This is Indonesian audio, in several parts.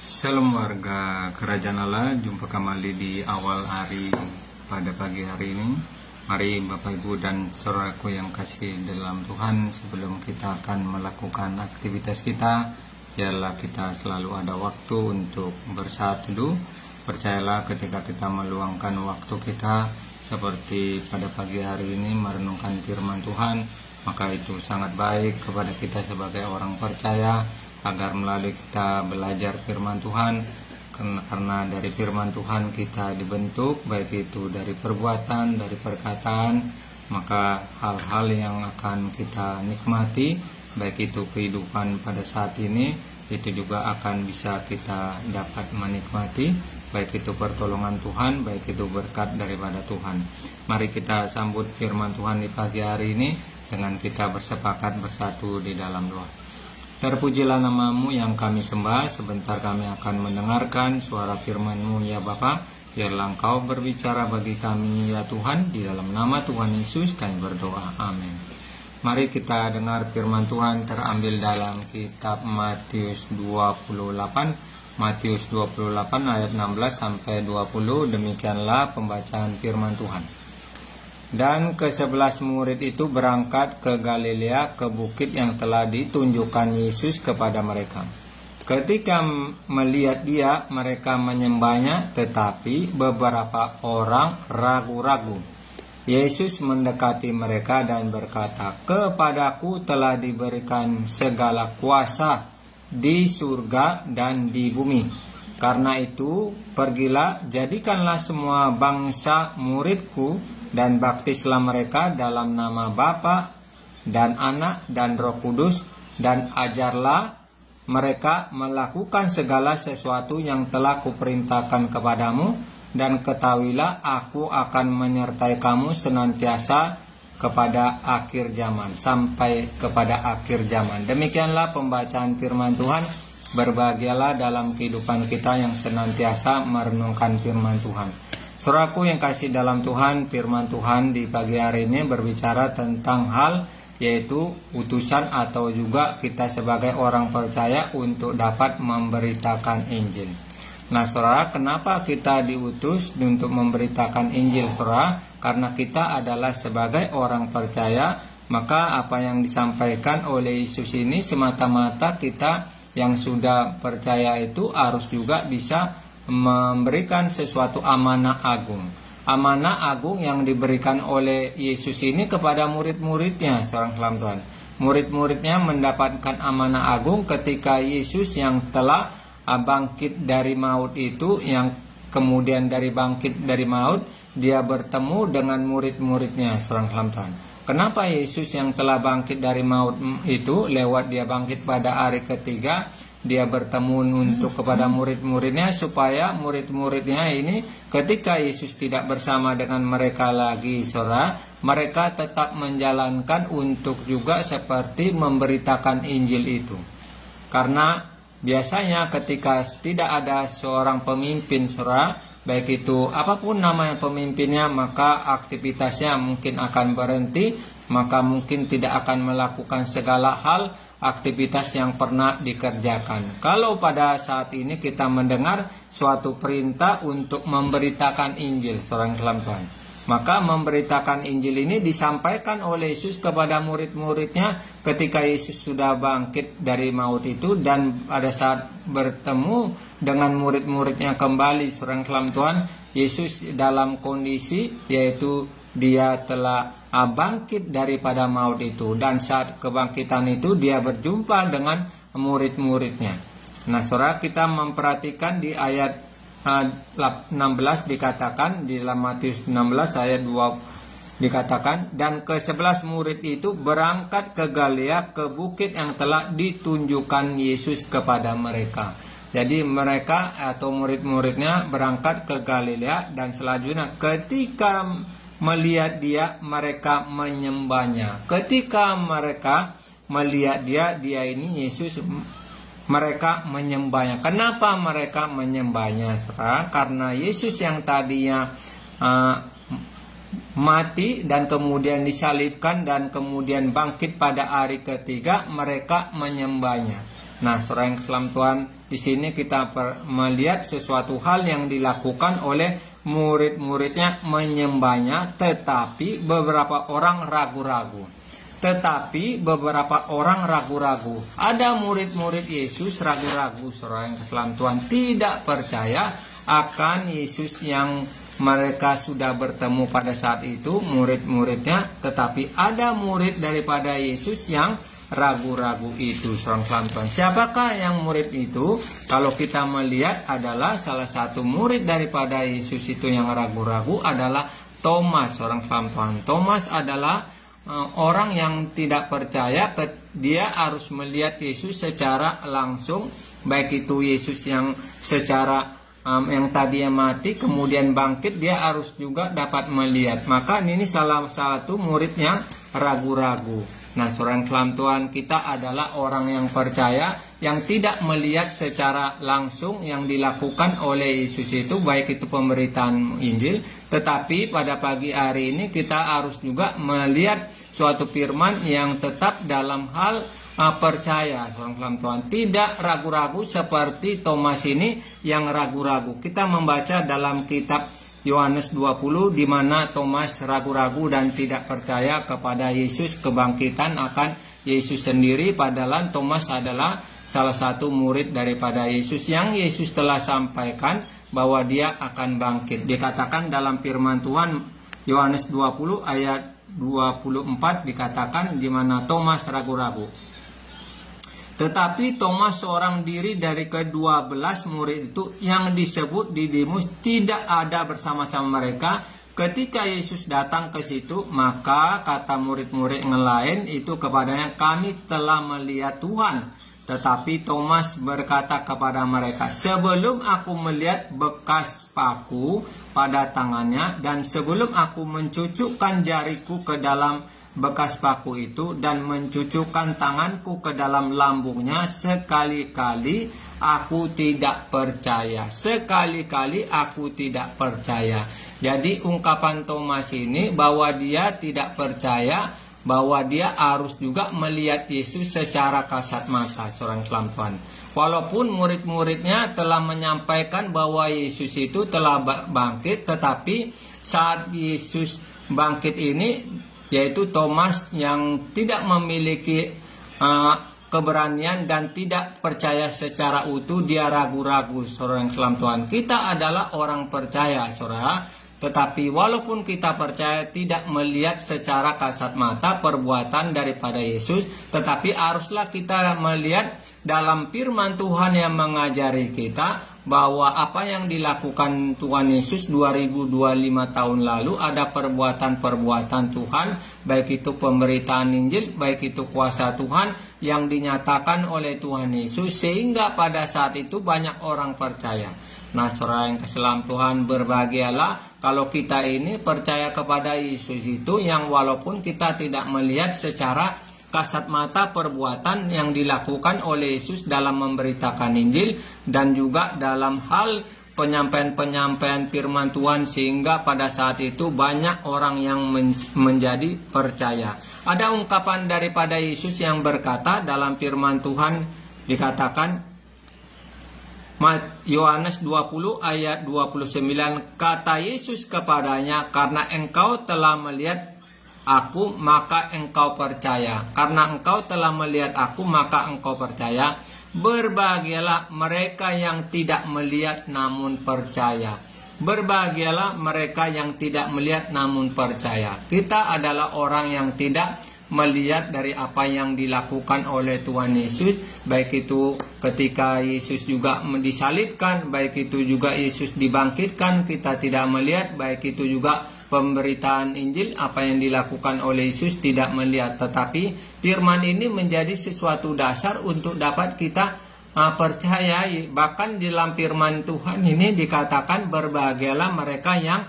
Salam warga Kerajaan Allah, jumpa kembali di awal hari pada pagi hari ini. Mari Bapak Ibu dan saudaraku yang kasih dalam Tuhan, sebelum kita akan melakukan aktivitas kita, biarlah kita selalu ada waktu untuk bersaat teduh. Percayalah ketika kita meluangkan waktu kita seperti pada pagi hari ini merenungkan firman Tuhan, maka itu sangat baik kepada kita sebagai orang percaya, agar melalui kita belajar firman Tuhan, karena dari firman Tuhan kita dibentuk, baik itu dari perbuatan, dari perkataan, maka hal-hal yang akan kita nikmati, baik itu kehidupan pada saat ini, itu juga akan bisa kita dapat menikmati, baik itu pertolongan Tuhan, baik itu berkat daripada Tuhan. Mari kita sambut firman Tuhan di pagi hari ini dengan kita bersepakat bersatu di dalam doa. Terpujilah nama-Mu yang kami sembah. Sebentar kami akan mendengarkan suara firman-Mu ya Bapa. Biarlah Engkau berbicara bagi kami ya Tuhan. Di dalam nama Tuhan Yesus kami berdoa. Amin. Mari kita dengar firman Tuhan terambil dalam kitab Matius 28. Matius 28 ayat 16 sampai 20. Demikianlah pembacaan firman Tuhan. Dan ke-11 murid itu berangkat ke Galilea, ke bukit yang telah ditunjukkan Yesus kepada mereka. Ketika melihat Dia, mereka menyembahnya, tetapi beberapa orang ragu-ragu. Yesus mendekati mereka dan berkata, "Kepadaku telah diberikan segala kuasa di surga dan di bumi. Karena itu, pergilah, jadikanlah semua bangsa muridku, dan baptislah mereka dalam nama Bapa dan Anak dan Roh Kudus, dan ajarlah mereka melakukan segala sesuatu yang telah kuperintahkan kepadamu, dan ketahuilah aku akan menyertai kamu senantiasa kepada akhir zaman," sampai kepada akhir zaman. Demikianlah pembacaan firman Tuhan. Berbahagialah dalam kehidupan kita yang senantiasa merenungkan firman Tuhan. Saudaraku yang kasih dalam Tuhan, firman Tuhan di pagi hari ini berbicara tentang hal, yaitu utusan atau juga kita sebagai orang percaya untuk dapat memberitakan Injil. Nah saudara, kenapa kita diutus untuk memberitakan Injil saudara? Karena kita adalah sebagai orang percaya, maka apa yang disampaikan oleh Yesus ini semata-mata kita yang sudah percaya itu harus juga bisa memberikan sesuatu amanah agung. Amanah agung yang diberikan oleh Yesus ini kepada murid-muridnya, seorang salam Tuhan. Murid-muridnya mendapatkan amanah agung ketika Yesus yang telah bangkit dari maut itu, yang kemudian dari bangkit dari maut, dia bertemu dengan murid-muridnya, seorang salam Tuhan. Kenapa Yesus yang telah bangkit dari maut itu, lewat dia bangkit pada hari ketiga, dia bertemu untuk kepada murid-muridnya, supaya murid-muridnya ini ketika Yesus tidak bersama dengan mereka lagi saudara, mereka tetap menjalankan untuk juga seperti memberitakan Injil itu. Karena biasanya ketika tidak ada seorang pemimpin saudara, baik itu apapun namanya pemimpinnya, maka aktivitasnya mungkin akan berhenti, maka mungkin tidak akan melakukan segala hal aktivitas yang pernah dikerjakan. Kalau pada saat ini kita mendengar suatu perintah untuk memberitakan Injil, seorang salam Tuhan, maka memberitakan Injil ini disampaikan oleh Yesus kepada murid-muridnya ketika Yesus sudah bangkit dari maut itu, dan pada saat bertemu dengan murid-muridnya kembali, seorang salam Tuhan, Yesus dalam kondisi yaitu dia telah bangkit daripada maut itu, dan saat kebangkitan itu dia berjumpa dengan murid-muridnya. Nah saudara, kita memperhatikan di ayat 16 dikatakan, di dalam Matius 16 ayat 2 dikatakan, "Dan ke-11 murid itu berangkat ke Galilea, ke bukit yang telah ditunjukkan Yesus kepada mereka." Jadi mereka atau murid-muridnya berangkat ke Galilea, dan selanjutnya ketika melihat dia, mereka menyembahnya. Ketika mereka melihat dia ini Yesus, mereka menyembahnya. Kenapa mereka menyembahnya? Karena Yesus yang tadinya mati dan kemudian disalibkan dan kemudian bangkit pada hari ketiga, mereka menyembahnya. Nah, saudara yang keselam Tuhan, di sini kita melihat sesuatu hal yang dilakukan oleh murid-muridnya menyembahnya, tetapi beberapa orang ragu-ragu. Ada murid-murid Yesus ragu-ragu, saudara yang keselam Tuhan, tidak percaya akan Yesus yang mereka sudah bertemu pada saat itu, murid-muridnya. Tetapi ada murid daripada Yesus yang ragu-ragu itu, saudara Tuhan. Siapakah yang murid itu? Kalau kita melihat adalah salah satu murid daripada Yesus itu yang ragu-ragu adalah Thomas, saudara Tuhan. Thomas adalah orang yang tidak percaya. Dia harus melihat Yesus secara langsung, baik itu Yesus yang secara yang tadinya mati kemudian bangkit, dia harus juga dapat melihat. Maka ini salah satu murid yang ragu-ragu. Nah, saudara yang keselam Tuhan, kita adalah orang yang percaya, yang tidak melihat secara langsung yang dilakukan oleh Yesus itu, baik itu pemberitaan Injil. Tetapi pada pagi hari ini kita harus juga melihat suatu firman yang tetap dalam hal percaya, saudara yang keselam Tuhan. Tidak ragu-ragu seperti Thomas ini yang ragu-ragu. Kita membaca dalam kitab Yohanes 20 di mana Thomas ragu-ragu dan tidak percaya kepada Yesus, kebangkitan akan Yesus sendiri, padahal Thomas adalah salah satu murid daripada Yesus yang Yesus telah sampaikan bahwa dia akan bangkit. Dikatakan dalam firman Tuhan Yohanes 20 ayat 24 dikatakan di mana Thomas ragu-ragu. Tetapi Thomas, seorang diri dari ke-12 murid itu yang disebut Didimus, tidak ada bersama-sama mereka ketika Yesus datang ke situ. Maka kata murid-murid yang lain itu kepadanya, kami telah melihat Tuhan. Tetapi Thomas berkata kepada mereka, sebelum aku melihat bekas paku pada tangannya, dan sebelum aku mencucukkan jariku ke dalam bekas paku itu dan mencucukkan tanganku ke dalam lambungnya, sekali-kali aku tidak percaya. Sekali-kali aku tidak percaya. Jadi ungkapan Thomas ini bahwa dia tidak percaya, bahwa dia harus juga melihat Yesus secara kasat mata, seorang keselam Tuhan. Walaupun murid-muridnya telah menyampaikan bahwa Yesus itu telah bangkit, tetapi saat Yesus bangkit ini, yaitu Thomas yang tidak memiliki keberanian dan tidak percaya secara utuh, dia ragu-ragu, saudara yang keselam Tuhan. Kita adalah orang percaya, saudara, tetapi walaupun kita percaya, tidak melihat secara kasat mata perbuatan daripada Yesus, tetapi haruslah kita melihat dalam firman Tuhan yang mengajari kita bahwa apa yang dilakukan Tuhan Yesus 2025 tahun lalu, ada perbuatan-perbuatan Tuhan, baik itu pemberitaan Injil, baik itu kuasa Tuhan yang dinyatakan oleh Tuhan Yesus, sehingga pada saat itu banyak orang percaya. Nah, saudara yang keselam Tuhan, berbahagialah kalau kita ini percaya kepada Yesus itu, yang walaupun kita tidak melihat secara kasat mata perbuatan yang dilakukan oleh Yesus dalam memberitakan Injil dan juga dalam hal penyampaian-penyampaian firman Tuhan, sehingga pada saat itu banyak orang yang menjadi percaya. Ada ungkapan daripada Yesus yang berkata dalam firman Tuhan, dikatakan Yohanes 20 ayat 29, kata Yesus kepadanya, karena engkau telah melihat aku, maka engkau percaya. Karena engkau telah melihat aku, maka engkau percaya. Berbahagialah mereka yang tidak melihat namun percaya. Berbahagialah mereka yang tidak melihat namun percaya. Kita adalah orang yang tidak melihat dari apa yang dilakukan oleh Tuhan Yesus, baik itu ketika Yesus juga disalibkan, baik itu juga Yesus dibangkitkan, kita tidak melihat, baik itu juga pemberitaan Injil, apa yang dilakukan oleh Yesus tidak melihat. Tetapi firman ini menjadi sesuatu dasar untuk dapat kita percayai. Bahkan di dalam firman Tuhan ini dikatakan, berbahagialah mereka yang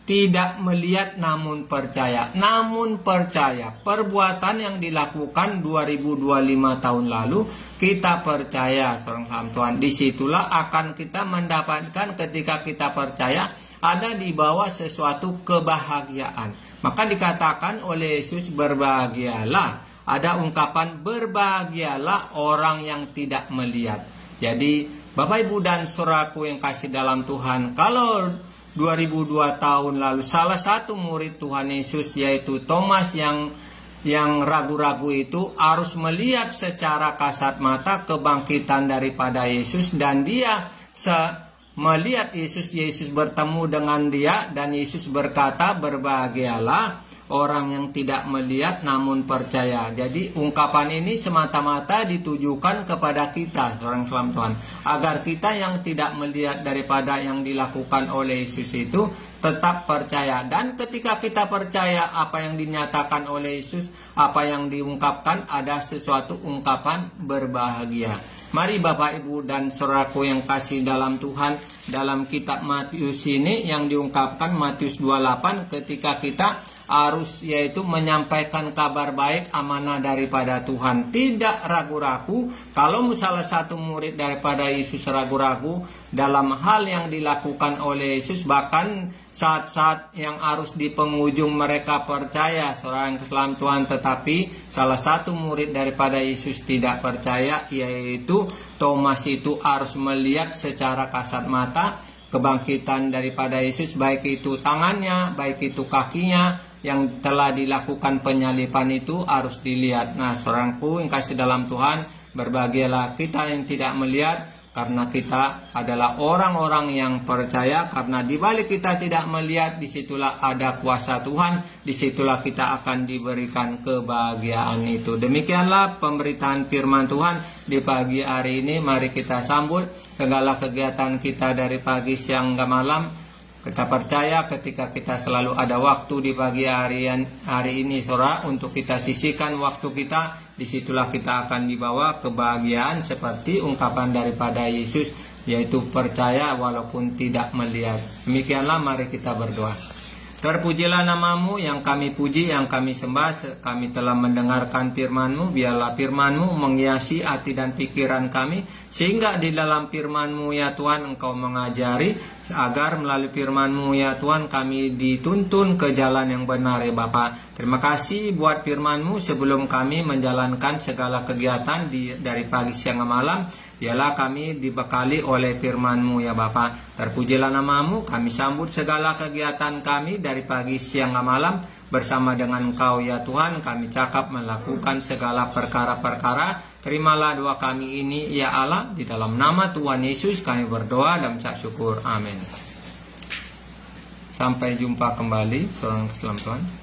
tidak melihat namun percaya. Namun percaya, perbuatan yang dilakukan 2025 tahun lalu, kita percaya, seorang Tuhan. Disitulah akan kita mendapatkan, ketika kita percaya, ada di bawah sesuatu kebahagiaan. Maka dikatakan oleh Yesus, berbahagialah ada ungkapan berbahagialah orang yang tidak melihat. Jadi Bapak Ibu dan saudaraku yang kasih dalam Tuhan, kalau 2002 tahun lalu salah satu murid Tuhan Yesus yaitu Thomas yang ragu-ragu itu harus melihat secara kasat mata kebangkitan daripada Yesus, dan dia melihat Yesus bertemu dengan dia, dan Yesus berkata berbahagialah orang yang tidak melihat namun percaya. Jadi ungkapan ini semata-mata ditujukan kepada kita, orang dalam Tuhan, agar kita yang tidak melihat daripada yang dilakukan oleh Yesus itu tetap percaya. Dan ketika kita percaya apa yang dinyatakan oleh Yesus, apa yang diungkapkan, ada sesuatu ungkapan berbahagia. Mari Bapak Ibu dan saudaraku yang kasih dalam Tuhan, dalam kitab Matius ini yang diungkapkan Matius 28, ketika kita harus yaitu menyampaikan kabar baik amanah daripada Tuhan, tidak ragu-ragu. Kalau salah satu murid daripada Yesus ragu-ragu dalam hal yang dilakukan oleh Yesus, bahkan saat-saat yang harus di penghujung mereka percaya seorang keselam Tuhan, tetapi salah satu murid daripada Yesus tidak percaya, yaitu Thomas itu harus melihat secara kasat mata kebangkitan daripada Yesus, baik itu tangannya, baik itu kakinya yang telah dilakukan penyalipan itu harus dilihat. Nah, saudaraku yang kasih dalam Tuhan, berbahagialah kita yang tidak melihat, karena kita adalah orang-orang yang percaya. Karena di balik kita tidak melihat, disitulah ada kuasa Tuhan, disitulah kita akan diberikan kebahagiaan itu. Demikianlah pemberitaan firman Tuhan di pagi hari ini. Mari kita sambut segala kegiatan kita dari pagi, siang, hingga malam. Kita percaya ketika kita selalu ada waktu di pagi hari ini, saudara, untuk kita sisihkan waktu kita, disitulah kita akan dibawa kebahagiaan seperti ungkapan daripada Yesus, yaitu percaya walaupun tidak melihat. Demikianlah, mari kita berdoa. Terpujilah namamu yang kami puji, yang kami sembah. Kami telah mendengarkan firman-Mu. Biarlah firman-Mu menghiasi hati dan pikiran kami, sehingga di dalam firman-Mu ya Tuhan Engkau mengajari, agar melalui firman-Mu ya Tuhan kami dituntun ke jalan yang benar ya Bapa. Terima kasih buat firman-Mu. Sebelum kami menjalankan segala kegiatan dari pagi, siang, malam, biarlah kami dibekali oleh firman-Mu ya Bapa. Terpujilah namamu. Kami sambut segala kegiatan kami dari pagi, siang, malam bersama dengan Engkau ya Tuhan. Kami cakap melakukan segala perkara-perkara. Terimalah doa kami ini ya Allah. Di dalam nama Tuhan Yesus kami berdoa dan mengucap syukur. Amin. Sampai jumpa kembali, saudara Islam Tuhan.